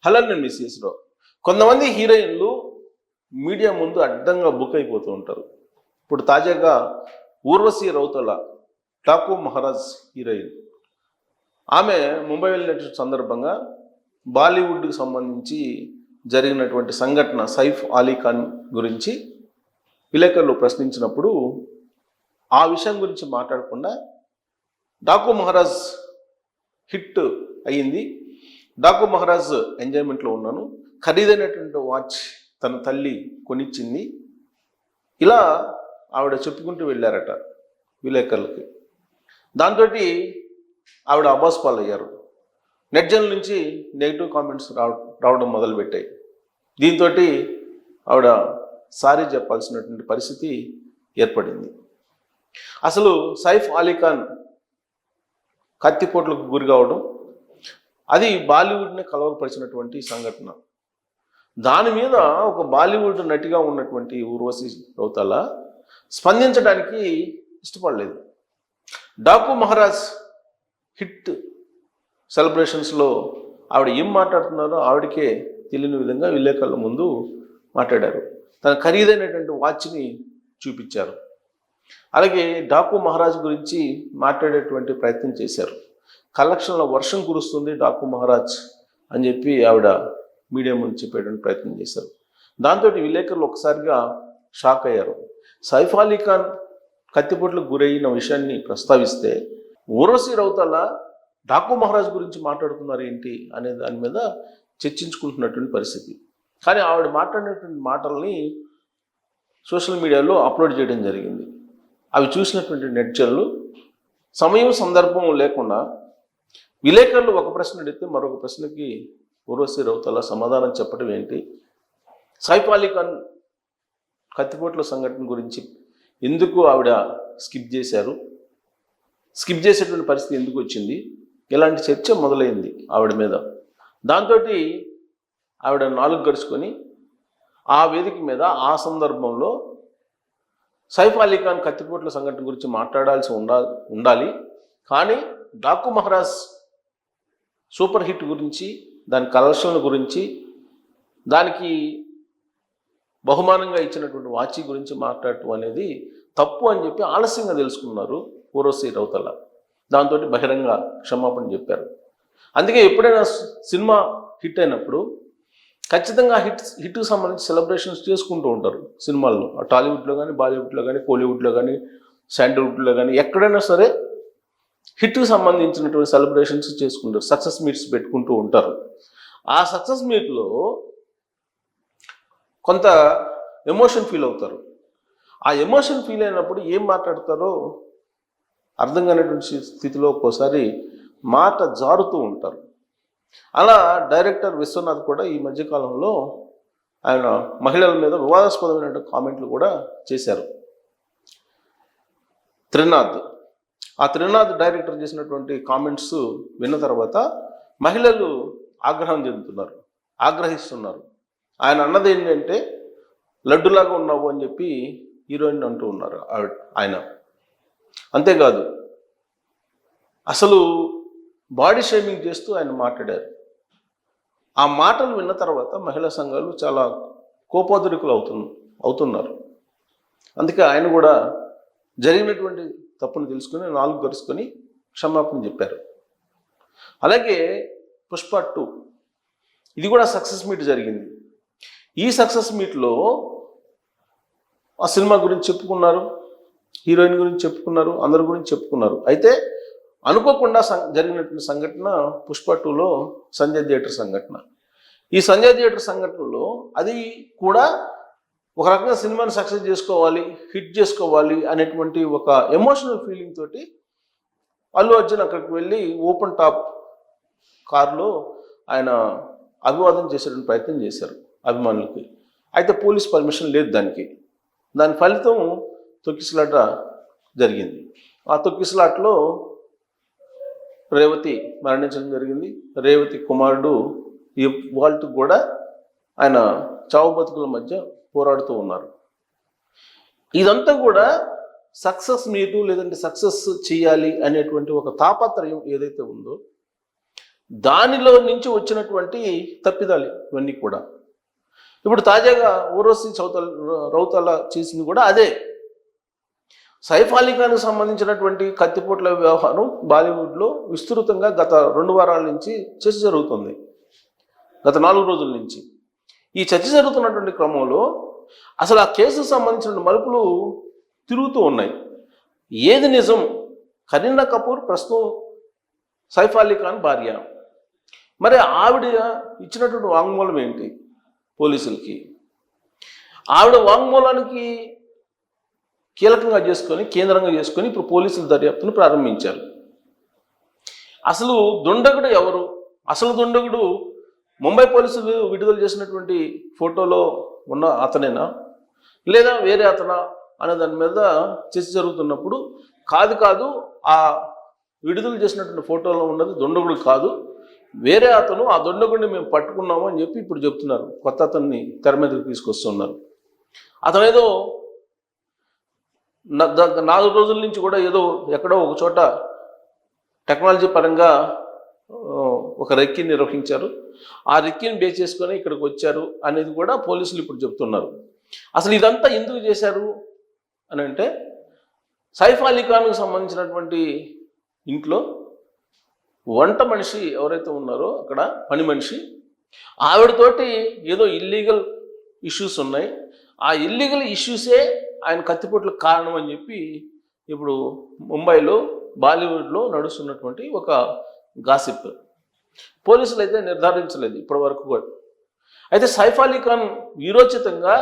Hello నేను మిస్సెస్రావు. కొంతమంది హీరోయిన్లు మీడియా ముందు అడ్డంగా బుక్ అయిపోతూ ఉంటారు. ఇప్పుడు తాజాగా ఊర్వశి రౌతల ఠాకూర్ మహారాజ్ హీరోయిన్. ఆమె ముంబై వెళ్ళినటువంటి సందర్భంగా బాలీవుడ్కి సంబంధించి జరిగినటువంటి సంఘటన సైఫ్ అలీ ఖాన్ గురించి విలేకరులు ప్రశ్నించినప్పుడు ఆ విషయం గురించి మాట్లాడకుండా ఠాకూర్ మహారాజ్ హిట్ అయ్యింది, ఠాకూర్ మహారాజ్ ఎంజాయ్మెంట్లో ఉన్నాను, ఖరీదైనటువంటి వాచ్ తన తల్లి కొనిచ్చింది, ఇలా ఆవిడ చెప్పుకుంటూ వెళ్ళారట విలేకరులకి. దాంతో ఆవిడ అబాస్ పాలయ్యారు. నెట్జన్ల నుంచి నెగిటివ్ కామెంట్స్ రావడం మొదలుపెట్టాయి. దీంతో ఆవిడ సారీ చెప్పాల్సినటువంటి పరిస్థితి ఏర్పడింది. అసలు సైఫ్ అలీ ఖాన్ కత్తిపోట్లకు గురి కావడం అది బాలీవుడ్ని కలవరపరిచినటువంటి సంఘటన. దాని మీద ఒక బాలీవుడ్ నటిగా ఉన్నటువంటి ఊర్వశి రౌతల స్పందించడానికి ఇష్టపడలేదు. ఠాకూర్ మహారాజ్ హిట్ సెలబ్రేషన్స్లో ఆవిడ ఏం మాట్లాడుతున్నారో ఆవిడకే తెలియని విధంగా విలేకరుల ముందు మాట్లాడారు. తన ఖరీదైనటువంటి వాచ్ని చూపించారు. అలాగే ఠాకూర్ మహారాజ్ గురించి మాట్లాడేటువంటి ప్రయత్నం చేశారు. కలెక్షన్ల వర్షం కురుస్తుంది ఠాకూర్ మహారాజ్ అని చెప్పి ఆవిడ మీడియా ముందు చెప్పేటువంటి ప్రయత్నం చేశారు. దాంతో విలేకరులు ఒకసారిగా షాక్ అయ్యారు. సైఫ్ అలీ ఖాన్ కత్తిపోట్లకు గురైన విషయాన్ని ప్రస్తావిస్తే ఊర్వశి రౌతల ఠాకూర్ మహారాజ్ గురించి మాట్లాడుతున్నారు ఏంటి అనే దాని మీద చర్చించుకుంటున్నటువంటి పరిస్థితి. కానీ ఆవిడ మాట్లాడినటువంటి మాటల్ని సోషల్ మీడియాలో అప్లోడ్ చేయడం జరిగింది. అవి చూసినటువంటి నెట్జన్లు సమయం సందర్భం లేకుండా విలేకరులు ఒక ప్రశ్న అడిగితే మరొక ప్రశ్నకి ఊర్వశి రౌతల సమాధానం చెప్పడం ఏంటి, సైఫ్ అలీ ఖాన్ కత్తిపోట్ల సంఘటన గురించి ఎందుకు ఆవిడ స్కిప్ చేశారు, స్కిప్ చేసేటువంటి పరిస్థితి ఎందుకు వచ్చింది, ఇలాంటి చర్చ మొదలైంది ఆవిడ మీద. దాంతో ఆవిడ నాలుగు గడుచుకొని ఆ వేదిక మీద ఆ సందర్భంలో సైఫ్ అలీ ఖాన్ కత్తిపోట్ల సంఘటన గురించి మాట్లాడాల్సి ఉండాలి, కానీ ఠాకూర్ మహారాజ్ సూపర్ హిట్ గురించి, దాని కలెక్షన్ల గురించి, దానికి బహుమానంగా ఇచ్చినటువంటి వాచి గురించి మాట్లాడటం అనేది తప్పు అని చెప్పి ఆలస్యంగా తెలుసుకున్నారు ఊర్వశి రౌతల. దాంతో బహిరంగ క్షమాపణ చెప్పారు. అందుకే ఎప్పుడైనా సినిమా హిట్ అయినప్పుడు ఖచ్చితంగా హిట్కి సంబంధించి సెలబ్రేషన్స్ చేసుకుంటూ ఉంటారు సినిమాల్లో. టాలీవుడ్లో కానీ, బాలీవుడ్లో కానీ, కోలీవుడ్లో కానీ, శాండల్వుడ్లో కానీ, ఎక్కడైనా సరే హిట్కి సంబంధించినటువంటి సెలబ్రేషన్స్ చేసుకుంటారు, సక్సెస్ మీట్స్ పెట్టుకుంటూ ఉంటారు. ఆ సక్సెస్ మీట్లో కొంత ఎమోషన్ ఫీల్ అవుతారు. ఆ ఎమోషన్ ఫీల్ అయినప్పుడు ఏం మాట్లాడతారో అర్థం కానిటువంటి స్థితిలో ఒక్కోసారి మాట జారుతూ ఉంటారు. అలా డైరెక్టర్ విశ్వనాథ్ కూడా ఈ మధ్యకాలంలో ఆయన మహిళల మీద వివాదాస్పదమైన కామెంట్లు కూడా చేశారు. త్రినాథ్ డైరెక్టర్ చేసినటువంటి కామెంట్స్ విన్న తర్వాత మహిళలు ఆగ్రహం చెందుతున్నారు, ఆగ్రహిస్తున్నారు. ఆయన అన్నది ఏంటంటే లడ్డులాగా ఉన్నావు అని చెప్పి హీరోయిన్ అంటూ ఉన్నారు ఆయన. అంతేకాదు అసలు బాడీ షేమింగ్ చేస్తూ ఆయన మాట్లాడారు. ఆ మాటలు విన్న తర్వాత మహిళా సంఘాలు చాలా కోపోద్రికులు అవుతున్నారు. అందుకే ఆయన కూడా జరిగినటువంటి తప్పును తెలుసుకుని నాలుగు గరుచుకొని క్షమాపణ చెప్పారు. అలాగే పుష్ప 2 ఇది కూడా సక్సెస్ మీట్ జరిగింది. ఈ సక్సెస్ మీట్లో ఆ సినిమా గురించి చెప్పుకున్నారు, హీరోయిన్ గురించి చెప్పుకున్నారు, అందరి గురించి చెప్పుకున్నారు. అయితే అనుకోకుండా జరిగినటువంటి సంఘటన పుష్ప 2లో సంజయ్ థియేటర్ సంఘటన. ఈ సంజయ్ థియేటర్ సంఘటనలో అది కూడా ఒక రకంగా సినిమాని సక్సెస్ చేసుకోవాలి, హిట్ చేసుకోవాలి అనేటువంటి ఒక ఎమోషనల్ ఫీలింగ్ తోటి అల్లు అర్జున్ అక్కడికి వెళ్ళి ఓపెన్ టాప్ కారులో ఆయన అభివాదం చేసేటువంటి ప్రయత్నం చేశారు అభిమానులకి. అయితే పోలీస్ పర్మిషన్ లేదు దానికి. దాని ఫలితం తొక్కిసలాట జరిగింది. ఆ తొక్కిసలాటలో రేవతి మరణించడం జరిగింది. రేవతి కుమారుడు ఈ వాళ్ళకు కూడా ఆయన చావు బతుకుల మధ్య పోరాడుతూ ఉన్నారు. ఇదంతా కూడా సక్సెస్ మీటు లేదంటే సక్సెస్ చేయాలి అనేటువంటి ఒక తాపత్రయం ఏదైతే ఉందో దానిలో నుంచి వచ్చినటువంటి తప్పిదాలు ఇవన్నీ కూడా. ఇప్పుడు తాజాగా ఊర్వశి రౌతాల చేసింది కూడా అదే. సైఫ్ అలీ ఖాన్కు సంబంధించినటువంటి కత్తిపోట్ల వ్యవహారం బాలీవుడ్లో విస్తృతంగా గత 2 వారాల నుంచి చర్చ జరుగుతుంది, గత 4 రోజుల నుంచి. ఈ చర్చ జరుగుతున్నటువంటి క్రమంలో అసలు ఆ కేసుకు సంబంధించిన మలుపులు తిరుగుతూ ఉన్నాయి. ఏది నిజం? కరీనా కపూర్ ప్రస్తుతం సైఫ్ అలీ ఖాన్ భార్య. మరి ఆవిడ ఇచ్చినటువంటి వాంగ్మూలం ఏంటి పోలీసులకి? ఆవిడ వాంగ్మూలానికి కీలకంగా చేసుకొని, కేంద్రంగా చేసుకొని ఇప్పుడు పోలీసులు దర్యాప్తును ప్రారంభించారు. అసలు దుండగుడు ఎవరు? అసలు దుండగుడు ముంబై పోలీసులు విడుదల చేసినటువంటి ఫోటోలో ఉన్న అతనేనా, లేదా వేరే అతనా అనే దాని మీద చర్చ జరుగుతున్నప్పుడు, కాదు ఆ విడుదల చేసినటువంటి ఫోటోలో ఉన్నది దుండగుడు కాదు, వేరే అతను, ఆ దుండగుడిని మేము పట్టుకున్నాము అని చెప్పి ఇప్పుడు చెప్తున్నారు. కొత్త అతన్ని తెర మీదకి తీసుకొస్తున్నారు. అతనేదో 4 రోజుల నుంచి కూడా ఏదో ఎక్కడో ఒక చోట టెక్నాలజీ పరంగా ఒక రెక్కీని నిర్వహించారు, ఆ రెక్కీని బేస్ చేసుకొని ఇక్కడికి వచ్చారు అనేది కూడా పోలీసులు ఇప్పుడు చెప్తున్నారు. అసలు ఇదంతా ఎందుకు చేశారు అని అంటే, సైఫ్ అలీ ఖాన్కు సంబంధించినటువంటి ఇంట్లో వంట మనిషి ఎవరైతే ఉన్నారో అక్కడ పని మనిషి, ఆవిడతోటి ఏదో ఇల్లీగల్ ఇష్యూస్ ఉన్నాయి, ఆ ఇల్లీగల్ ఇష్యూసే ఆయన కత్తిపోట్లకు కారణం అని చెప్పి ఇప్పుడు ముంబైలో బాలీవుడ్లో నడుస్తున్నటువంటి ఒక గాసిప్. పోలీసులు అయితే నిర్ధారించలేదు ఇప్పటి వరకు కూడా. అయితే సైఫ్ అలీ ఖాన్ వీరోచితంగా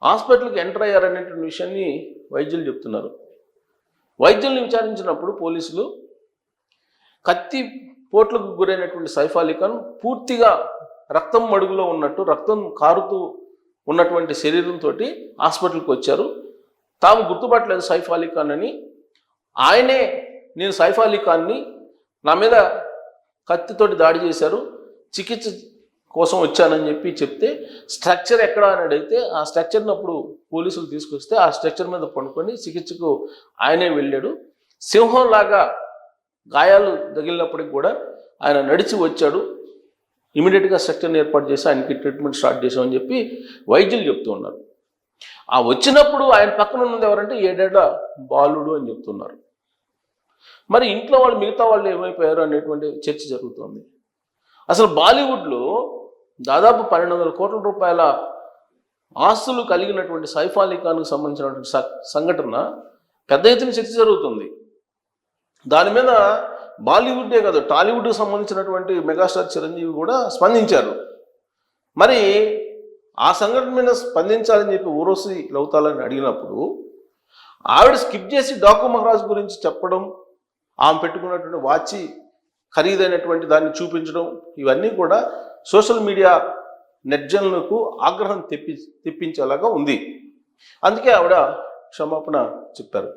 హాస్పిటల్కి ఎంటర్ అయ్యారనేటువంటి విషయాన్ని వైద్యులు చెప్తున్నారు. వైద్యుల్ని విచారించినప్పుడు పోలీసులు కత్తి పోట్లకు గురైనటువంటి సైఫ్ అలీ ఖాన్ పూర్తిగా రక్తం మడుగులో ఉన్నట్టు, రక్తం కారుతూ ఉన్నటువంటి శరీరంతో హాస్పిటల్కి వచ్చారు. తాము గుర్తుపట్టలేదు సైఫ్ అలీ ఖాన్ అని, ఆయనే నేను సైఫ్ అలీ ఖాన్ని, నా మీద కత్తితోటి దాడి చేశారు, చికిత్స కోసం వచ్చానని చెప్పి చెప్తే, స్ట్రక్చర్ ఎక్కడ అని అడిగితే ఆ స్ట్రక్చర్ని అప్పుడు పోలీసులు తీసుకొస్తే ఆ స్ట్రక్చర్ మీద పడుకొని చికిత్సకు ఆయనే వెళ్ళాడు. సింహంలాగా గాయాలు తగిలినప్పటికి కూడా ఆయన నడిచి వచ్చాడు, ఇమీడియట్గా స్ట్రక్చర్ని ఏర్పాటు చేసి ఆయనకి ట్రీట్మెంట్ స్టార్ట్ చేసామని చెప్పి వైద్యులు చెప్తూ ఉన్నారు. ఆ వచ్చినప్పుడు ఆయన పక్కన ఉన్నది ఎవరంటే 7 ఏళ్ల బాలుడు అని చెప్తున్నారు. మరి ఇంట్లో వాళ్ళు, మిగతా వాళ్ళు ఏమైపోయారు అనేటువంటి చర్చ జరుగుతుంది. అసలు బాలీవుడ్లో దాదాపు 1200 కోట్ల రూపాయల ఆస్తులు కలిగినటువంటి సైఫ్ అలీ ఖాన్కు సంబంధించినటువంటి సంఘటన పెద్ద ఎత్తున చర్చ జరుగుతుంది. దాని మీద బాలీవుడ్డే కాదు, టాలీవుడ్కి సంబంధించినటువంటి మెగాస్టార్ చిరంజీవి కూడా స్పందించారు. మరి ఆ సంఘటన మీద స్పందించాలని చెప్పి ఊర్వశి రౌతాలని అడిగినప్పుడు ఆవిడ స్కిప్ చేసి డాకు మహారాజ్ గురించి చెప్పడం, ఆమె పెట్టుకున్నటువంటి వాచి ఖరీదైనటువంటి దాన్ని చూపించడం, ఇవన్నీ కూడా సోషల్ మీడియా నెట్జన్లకు ఆగ్రహం తెప్పించేలాగా ఉంది. అందుకే ఆవిడ క్షమాపణ చెప్పారు.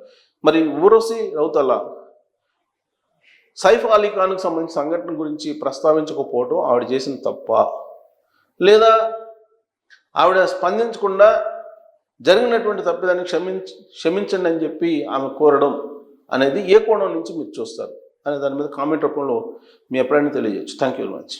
మరి ఊర్వశి రౌతాల సైఫ్ అలీ ఖాన్కు సంబంధించిన సంఘటన గురించి ప్రస్తావించకపోవడం ఆవిడ చేసిన తప్ప, లేదా ఆవిడ స్పందించకుండా జరిగినటువంటి తప్పిదాన్ని క్షమించండి అని చెప్పి ఆమె కోరడం అనేది ఏ కోణం నుంచి మీరు చూస్తారు అనే దాని మీద కామెంట్ రూపంలో మీ అభిప్రాయాన్ని తెలియజేయచ్చు. Thank you very much.